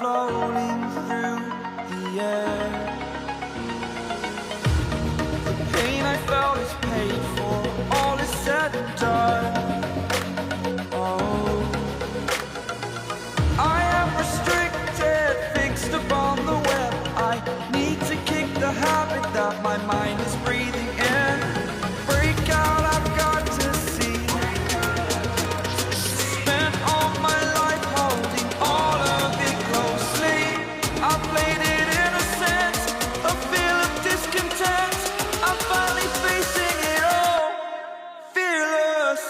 floating through the air. The pain I felt is paid for, all is said and done. Oh, I am restricted, fixed upon the web. I need to kick the habit that my mind is breathing in. Break out, I've got to see. Spent all my life holding all of it closely. I played it innocent, a feel of discontent. I'm finally facing it all, fearless.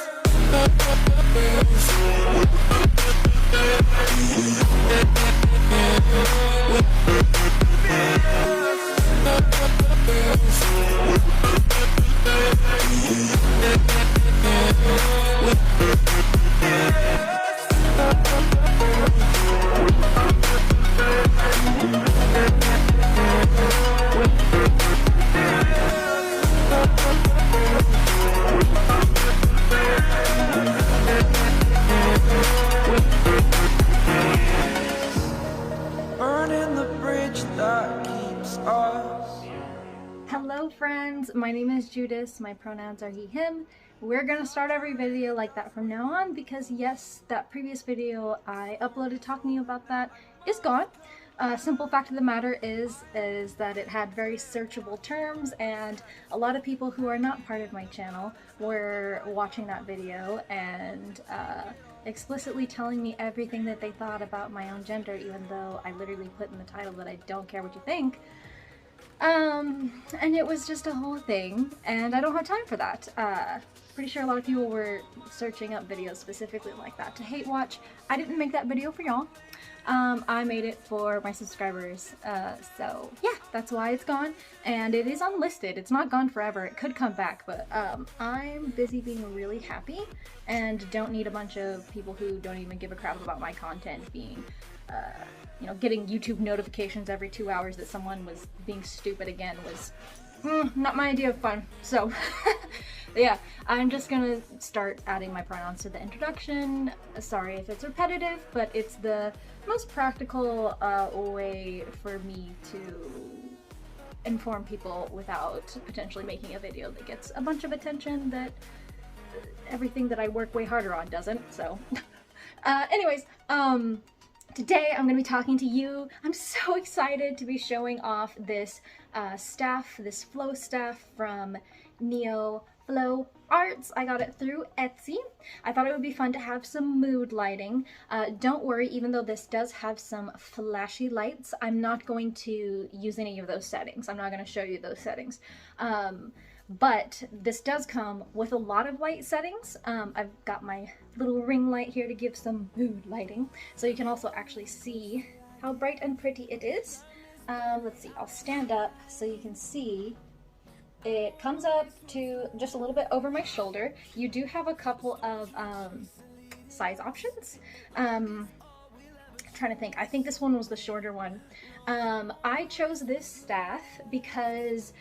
Burning the bridge that keeps us. Hello friends, my name is Judas, my pronouns are he, him. We're gonna start every video like that from now on because yes, that previous video I uploaded talking to you about that is gone. Simple fact of the matter is that it had very searchable terms and a lot of people who are not part of my channel were watching that video and explicitly telling me everything that they thought about my own gender, even though I literally put in the title that I don't care what you think. And it was just a whole thing, and I don't have time for that. Pretty sure a lot of people were searching up videos specifically like that to hate watch. I didn't make that video for y'all. I made it for my subscribers, so yeah, that's why it's gone, and it is unlisted. It's not gone forever. It could come back, but I'm busy being really happy and don't need a bunch of people who don't even give a crap about my content being you know, getting YouTube notifications every 2 hours that someone was being stupid again was not my idea of fun. So yeah, I'm just gonna start adding my pronouns to the introduction. Sorry if it's repetitive, but it's the most practical way for me to inform people without potentially making a video that gets a bunch of attention that everything that I work way harder on doesn't. So anyways, today I'm going to be talking to you. I'm so excited to be showing off this staff, this flow staff from NeoFlowArt. I got it through Etsy. I thought it would be fun to have some mood lighting. Don't worry, even though this does have some flashy lights, I'm not going to use any of those settings. I'm not going to show you those settings. But this does come with a lot of light settings. I've got my little ring light here to give some mood lighting, so you can also actually see how bright and pretty it is. Let's see, I'll stand up so you can see. It comes up to just a little bit over my shoulder. You do have a couple of size options. Trying to think, I think this one was the shorter one. I chose this staff because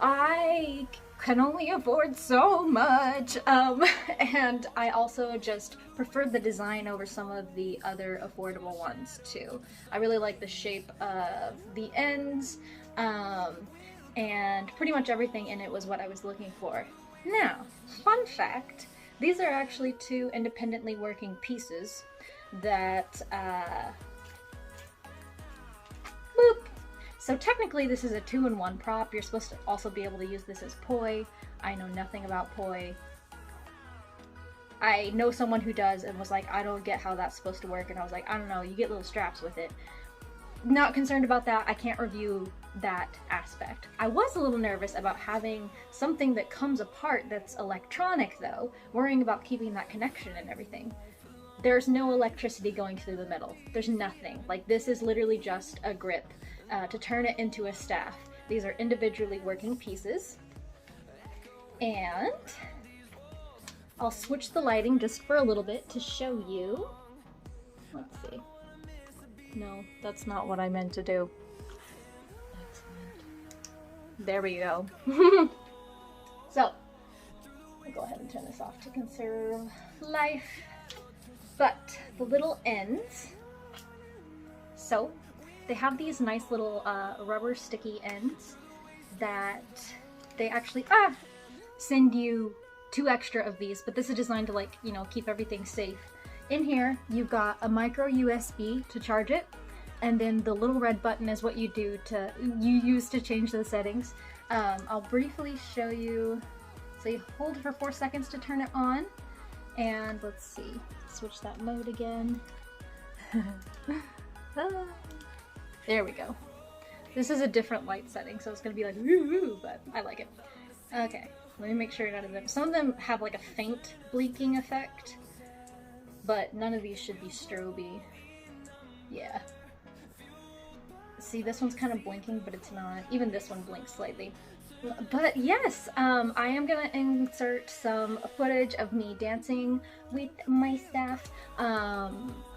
I can only afford so much, and I also just preferred the design over some of the other affordable ones too. I really like the shape of the ends, and pretty much everything in it was what I was looking for. Now, fun fact, these are actually two independently working pieces that, boop. So technically this is a 2-in-1 prop. You're supposed to also be able to use this as poi. I know nothing about poi. I know someone who does and was like, I don't get how that's supposed to work, and I was like, I don't know, you get little straps with it. Not concerned about that. I can't review that aspect. I was a little nervous about having something that comes apart that's electronic though, worrying about keeping that connection and everything. There's no electricity going through the middle. There's nothing. Like, this is literally just a grip to turn it into a staff. These are individually working pieces. And I'll switch the lighting just for a little bit to show you. Let's see. No, that's not what I meant to do. Excellent. There we go. So, I'll go ahead and turn this off to conserve life. But the little ends. So they have these nice little rubber sticky ends that they actually send you 2 extra of these, but this is designed to, like, you know, keep everything safe. In here, you've got a micro USB to charge it, and then the little red button is what you use to change the settings. I'll briefly show you. So you hold it for 4 seconds to turn it on, and let's see, switch that mode again. There we go. This is a different light setting, so it's gonna be like woo, but I like it. Okay, let me make sure none of them. Some of them have like a faint blinking effect, but none of these should be stroby. Yeah. See, this one's kind of blinking, but it's not. Even this one blinks slightly. But yes, I am gonna insert some footage of me dancing with my staff.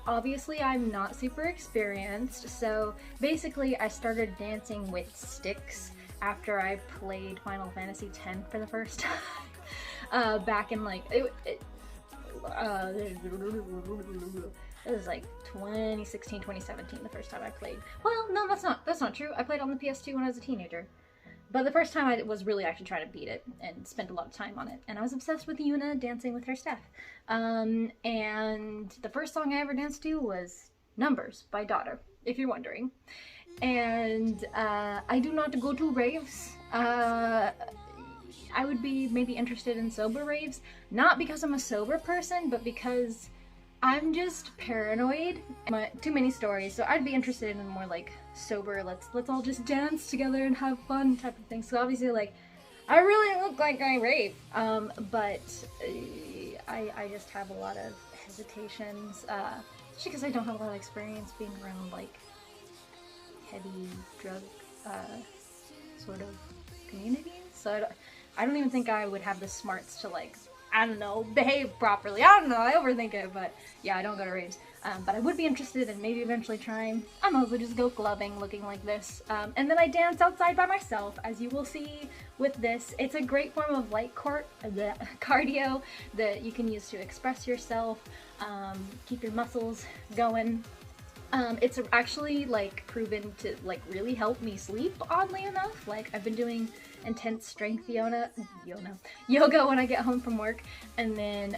Obviously I'm not super experienced, so basically I started dancing with sticks after I played Final Fantasy X for the first time. Back in like, it was like 2016, 2017, the first time I played. Well, no, that's not true. I played on the PS2 when I was a teenager. But the first time I was really actually trying to beat it and spent a lot of time on it. And I was obsessed with Yuna dancing with her staff. And the first song I ever danced to was Numbers by Daughter, if you're wondering. And I do not go to raves. I would be maybe interested in sober raves. Not because I'm a sober person, but because I'm just paranoid. Too many stories, so I'd be interested in more like sober, let's all just dance together and have fun type of thing. So obviously, like, I really look like I rape, but I just have a lot of hesitations, just because I don't have a lot of experience being around like heavy drug sort of communities. So I don't even think I would have the smarts to, like, I don't know, behave properly. I don't know, I overthink it, but yeah, I don't go to raves. But I would be interested in maybe eventually trying. I mostly just go clubbing looking like this. And then I dance outside by myself, as you will see with this. It's a great form of light cardio that you can use to express yourself, keep your muscles going. It's actually like proven to like really help me sleep, oddly enough. Like, I've been doing intense strength yoga when I get home from work, and then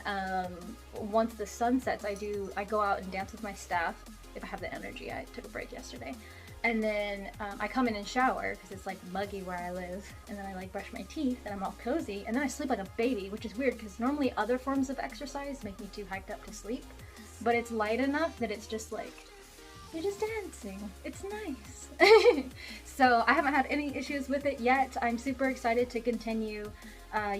once the sun sets, I go out and dance with my staff if I have the energy. I took a break yesterday, and then I come in and shower because it's like muggy where I live, and then I like brush my teeth and I'm all cozy, and then I sleep like a baby, which is weird because normally other forms of exercise make me too hyped up to sleep, but it's light enough that it's just like, you're just dancing. It's nice. So I haven't had any issues with it yet. I'm super excited to continue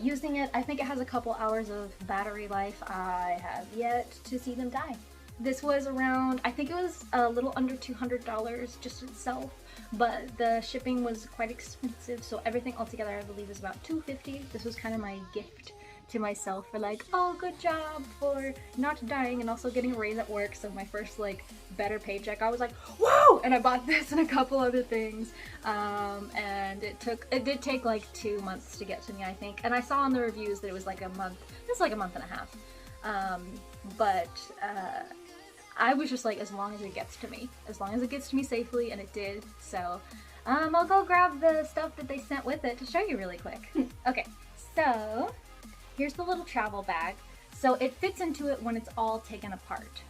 using it. I think it has a couple hours of battery life. I have yet to see them die. This was around, I think it was a little under $200 just itself, but the shipping was quite expensive, so everything altogether I believe is about $250. This was kind of my gift to myself for like, oh, good job for not dying and also getting a raise at work. So my first like better paycheck, I was like, whoa! And I bought this and a couple other things, and it did take like 2 months to get to me, I think. And I saw on the reviews that it was like a month. It's like a month and a half, but I was just like, as long as it gets to me, safely, and it did. So I'll go grab the stuff that they sent with it to show you really quick. Okay, so here's the little travel bag. So it fits into it when it's all taken apart.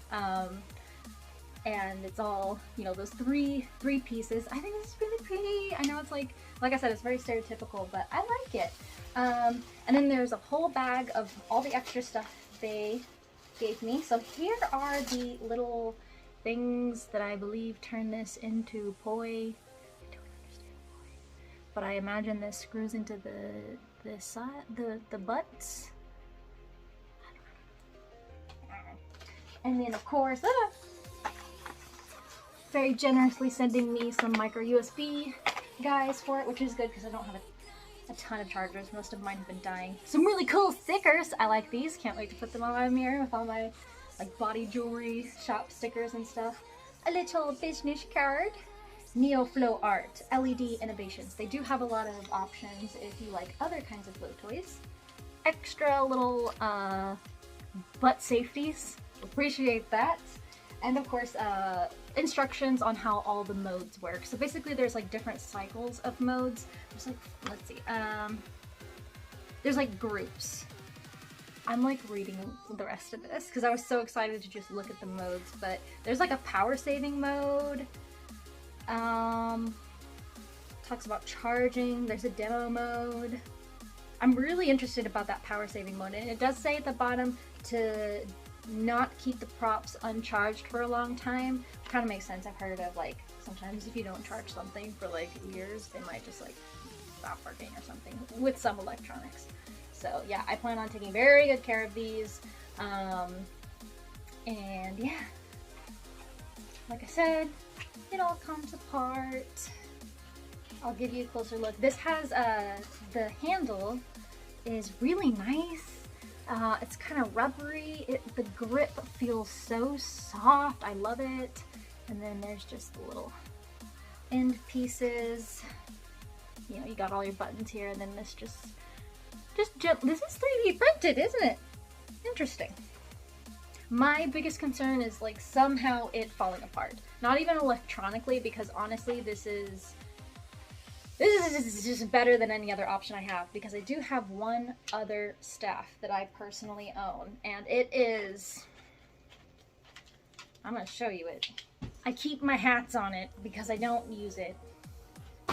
And it's all, you know, those three pieces. I think this is really pretty. I know it's like I said, it's very stereotypical, but I like it. And then there's a whole bag of all the extra stuff they gave me. So here are the little things that I believe turn this into poi. I don't understand poi, but I imagine this screws into the side, the butts. And then of course, very generously sending me some micro USB guys for it, which is good because I don't have a ton of chargers. Most of mine have been dying. Some really cool stickers. I like these. Can't wait to put them on my mirror with all my like body jewelry shop stickers and stuff. A little business card. NeoFlowArt LED innovations. They do have a lot of options if you like other kinds of flow toys. Extra little butt safeties. Appreciate that. And of course, instructions on how all the modes work. So basically there's like different cycles of modes. There's like, let's see, there's like groups. I'm like reading the rest of this because I was so excited to just look at the modes, but there's like a power saving mode. Talks about charging. There's a demo mode. I'm really interested about that power saving mode, and it does say at the bottom to not keep the props uncharged for a long time. Kind of makes sense. I've heard of like sometimes if you don't charge something for like years, they might just like stop working or something with some electronics. So yeah, I plan on taking very good care of these. And yeah, like I said, it all comes apart. I'll give you a closer look. This has the handle is really nice. It's kind of rubbery. The grip feels so soft. I love it. And then there's just the little end pieces. You know, you got all your buttons here, and then this this is 3D printed, isn't it? Interesting. My biggest concern is like somehow it falling apart. Not even electronically, because honestly, this is just better than any other option I have, because I do have one other staff that I personally own, and it is, I'm going to show you it. I keep my hats on it because I don't use it,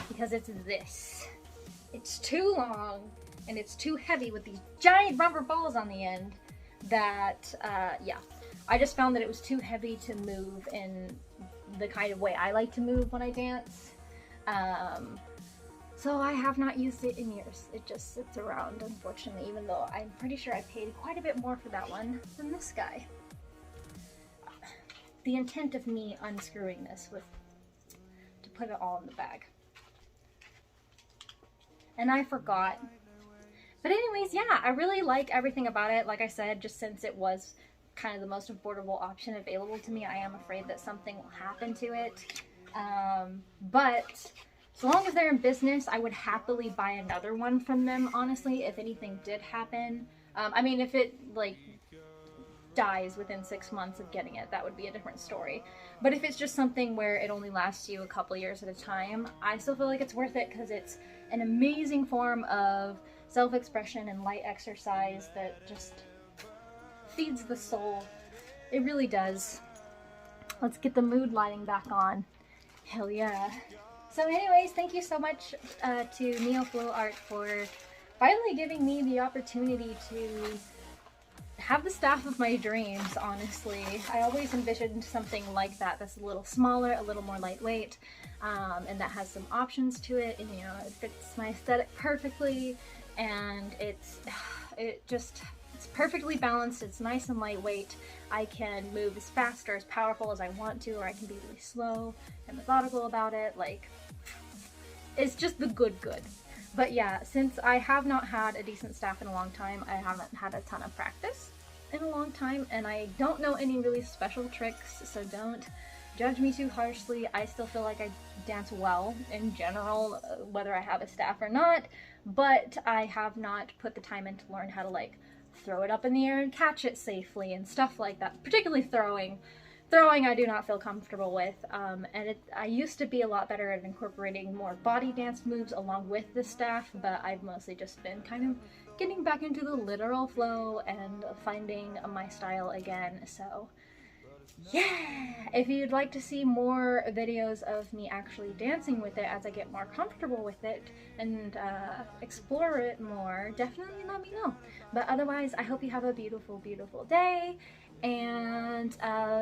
because it's this. It's too long, and it's too heavy with these giant rubber balls on the end that, yeah. I just found that it was too heavy to move in the kind of way I like to move when I dance. So I have not used it in years. It just sits around, unfortunately, even though I'm pretty sure I paid quite a bit more for that one than this guy. The intent of me unscrewing this was to put it all in the bag. And I forgot. But anyways, yeah, I really like everything about it. Like I said, just since it was kind of the most affordable option available to me, I am afraid that something will happen to it. But so long as they're in business, I would happily buy another one from them, honestly, if anything did happen. I mean, if it, like, dies within 6 months of getting it, that would be a different story. But if it's just something where it only lasts you a couple years at a time, I still feel like it's worth it, because it's an amazing form of self-expression and light exercise that just feeds the soul. It really does. Let's get the mood lighting back on. Hell yeah. So anyways, thank you so much to NeoFlowArt for finally giving me the opportunity to have the staff of my dreams, honestly. I always envisioned something like that that's a little smaller, a little more lightweight, and that has some options to it, and you know, it fits my aesthetic perfectly, and it's perfectly balanced. It's nice and lightweight. I can move as fast or as powerful as I want to, or I can be really slow and methodical about it. Like, it's just the good. But yeah, since I have not had a decent staff in a long time, I haven't had a ton of practice in a long time, and I don't know any really special tricks, so don't judge me too harshly. I still feel like I dance well in general, whether I have a staff or not, but I have not put the time in to learn how to like throw it up in the air and catch it safely and stuff like that. Particularly throwing I do not feel comfortable with, and I used to be a lot better at incorporating more body dance moves along with the staff, but I've mostly just been kind of getting back into the literal flow and finding my style again. So yeah, if you'd like to see more videos of me actually dancing with it as I get more comfortable with it and explore it more, definitely let me know. But otherwise, I hope you have a beautiful, beautiful day. And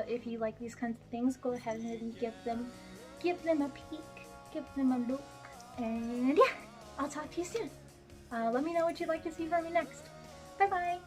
if you like these kinds of things, go ahead and give them a peek, give them a look. And yeah, I'll talk to you soon. Let me know what you'd like to see from me next. Bye bye.